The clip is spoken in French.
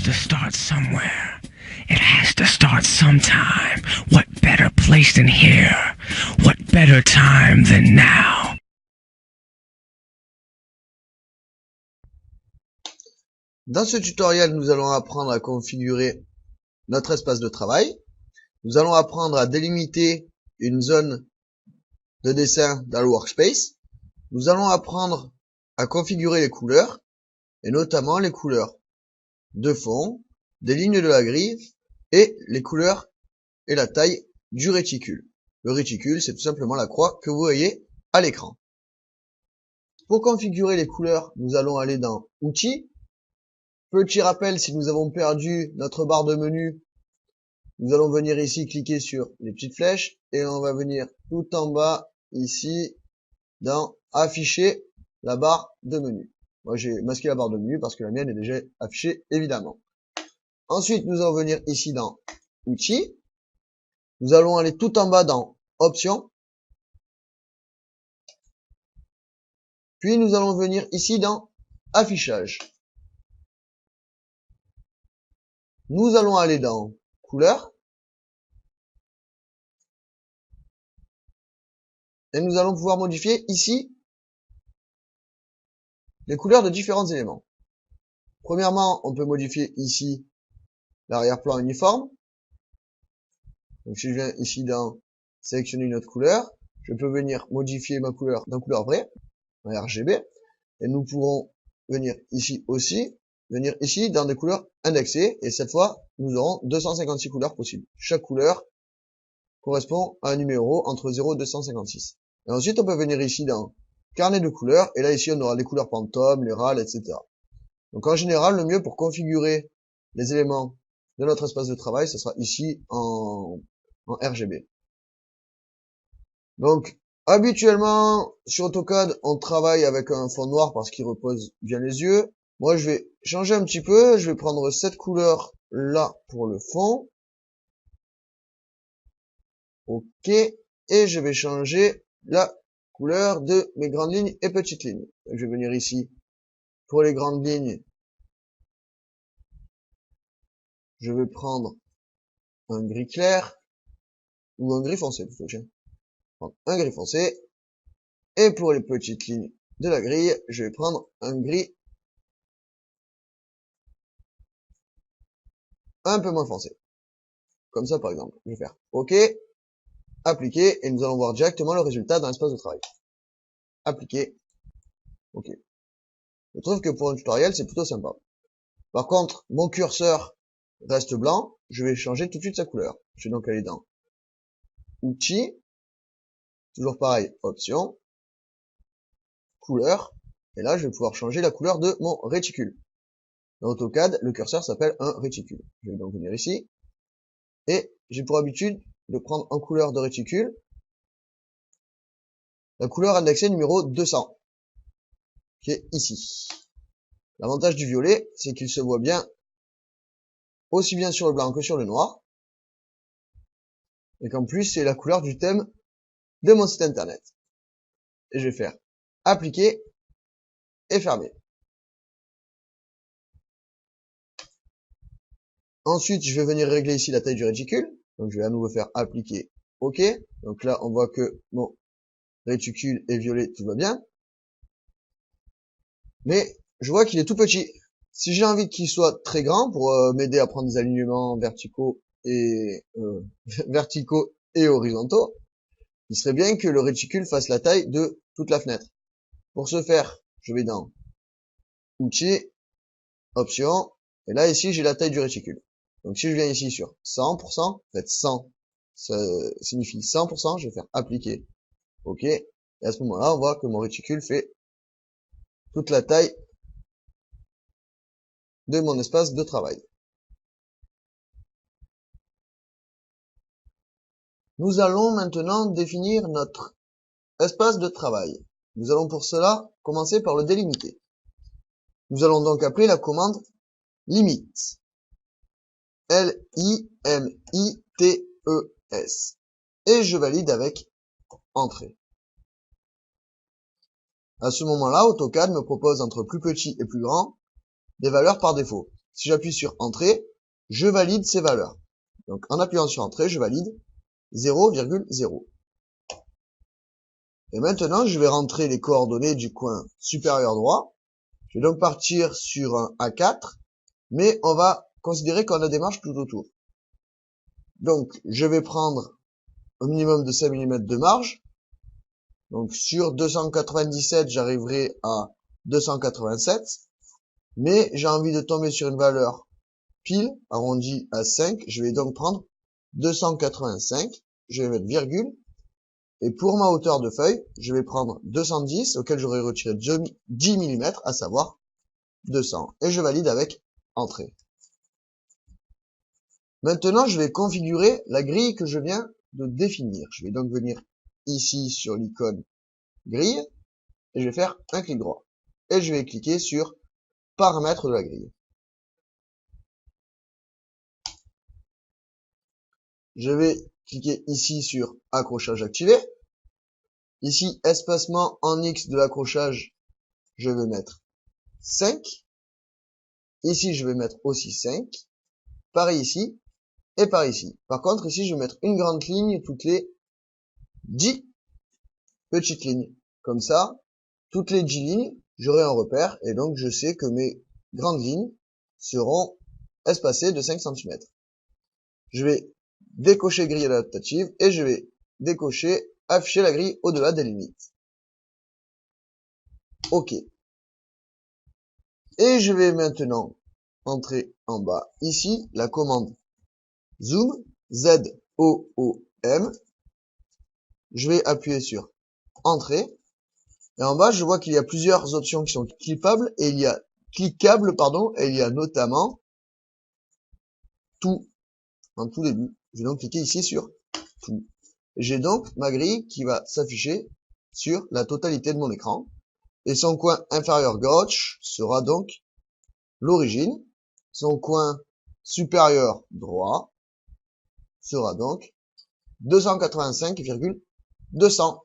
to start somewhere. It has to start sometime. What better place than here? What better time than now? Dans ce tutoriel, nous allons apprendre à configurer notre espace de travail. Nous allons apprendre à délimiter une zone de dessin dans le workspace. Nous allons apprendre à configurer les couleurs, et notamment les couleurs de fond, des lignes de la grille, et les couleurs et la taille du réticule. Le réticule, c'est tout simplement la croix que vous voyez à l'écran. Pour configurer les couleurs, nous allons aller dans Outils. Petit rappel, si nous avons perdu notre barre de menu, nous allons venir ici cliquer sur les petites flèches et on va venir tout en bas ici dans Afficher la barre de menu. Moi j'ai masqué la barre de menu parce que la mienne est déjà affichée évidemment. Ensuite nous allons venir ici dans Outils. Nous allons aller tout en bas dans Options. Puis nous allons venir ici dans Affichage. Nous allons aller dans Couleurs. Et nous allons pouvoir modifier ici les couleurs de différents éléments. Premièrement, on peut modifier ici l'arrière-plan uniforme. Donc si je viens ici dans sélectionner une autre couleur, je peux venir modifier ma couleur d'un couleur vraie, un RGB. Et nous pourrons venir ici aussi, venir ici dans des couleurs indexées. Et cette fois, nous aurons 256 couleurs possibles. Chaque couleur correspond à un numéro entre 0 et 256. Et ensuite, on peut venir ici dans Carnet de couleurs. Et là, ici, on aura les couleurs Pantone, les râles, etc. Donc en général, le mieux pour configurer les éléments de notre espace de travail, ce sera ici en RGB. Donc, habituellement, sur AutoCAD, on travaille avec un fond noir parce qu'il repose bien les yeux. Moi, je vais changer un petit peu. Je vais prendre cette couleur-là pour le fond. OK. Et je vais changer la couleur de mes grandes lignes et petites lignes. Donc, je vais venir ici pour les grandes lignes. Je vais prendre un gris clair ou un gris foncé plutôt, tiens. Un gris foncé. Et pour les petites lignes de la grille, je vais prendre un gris un peu moins foncé. Comme ça, par exemple. Je vais faire OK, appliquer, et nous allons voir directement le résultat dans l'espace de travail. Appliquer, OK. Je trouve que pour un tutoriel, c'est plutôt sympa. Par contre, mon curseur reste blanc, je vais changer tout de suite sa couleur. Je vais donc aller dans Outils, toujours pareil, Options, Couleur, et là, je vais pouvoir changer la couleur de mon réticule. Dans AutoCAD, le curseur s'appelle un réticule. Je vais donc venir ici, et j'ai pour habitude de prendre en couleur de réticule la couleur indexée numéro 200, qui est ici. L'avantage du violet, c'est qu'il se voit bien, aussi bien sur le blanc que sur le noir, et qu'en plus, c'est la couleur du thème de mon site internet. Et je vais faire appliquer et fermer. Ensuite, je vais venir régler ici la taille du réticule. Donc, je vais à nouveau faire appliquer OK. Donc là, on voit que mon réticule est violet, tout va bien. Mais je vois qu'il est tout petit. Si j'ai envie qu'il soit très grand pour m'aider à prendre des alignements verticaux et horizontaux, il serait bien que le réticule fasse la taille de toute la fenêtre. Pour ce faire, je vais dans Outils, Options, et là ici j'ai la taille du réticule. Donc si je viens ici sur 100%, en fait 100, ça signifie 100%, je vais faire appliquer, OK, et à ce moment-là on voit que mon réticule fait toute la taille de mon espace de travail. Nous allons maintenant définir notre espace de travail. Nous allons pour cela commencer par le délimiter. Nous allons donc appeler la commande limite. L-I-M-I-T-E-S. Et je valide avec entrée. À ce moment-là, AutoCAD me propose entre plus petit et plus grand des valeurs par défaut. si j'appuie sur entrée, je valide ces valeurs. Donc en appuyant sur entrée, je valide 0,0. Et maintenant, je vais rentrer les coordonnées du coin supérieur droit. Je vais donc partir sur un A4, mais on va considérer qu'on a des marges tout autour. Donc, je vais prendre au minimum de 5 mm de marge. Donc, sur 297, j'arriverai à 287. Mais j'ai envie de tomber sur une valeur pile, arrondie à 5. Je vais donc prendre 285. Je vais mettre virgule. Et pour ma hauteur de feuille, je vais prendre 210, auquel j'aurai retiré 10 mm, à savoir 200. Et je valide avec entrée. Maintenant, je vais configurer la grille que je viens de définir. Je vais donc venir ici sur l'icône grille, et je vais faire un clic droit. Et je vais cliquer sur paramètres de la grille. Je vais cliquer ici sur accrochage activé. Ici, espacement en X de l'accrochage, je vais mettre 5. Ici, je vais mettre aussi 5. Pareil ici, et par ici. Par contre, ici, je vais mettre une grande ligne toutes les 10 petites lignes. Comme ça, toutes les 10 lignes, j'aurai un repère, et donc je sais que mes grandes lignes seront espacées de 5 cm. Je vais décocher grille adaptative, et je vais décocher afficher la grille au-delà des limites. OK. Et je vais maintenant entrer en bas ici la commande zoom, Z-O-O-M. Je vais appuyer sur entrée. Et en bas, je vois qu'il y a plusieurs options qui sont cliquables, et il y a et il y a notamment tout, en tout début. Je vais donc cliquer ici sur tout. J'ai donc ma grille qui va s'afficher sur la totalité de mon écran. Et son coin inférieur gauche sera donc l'origine. Son coin supérieur droit sera donc 285,200.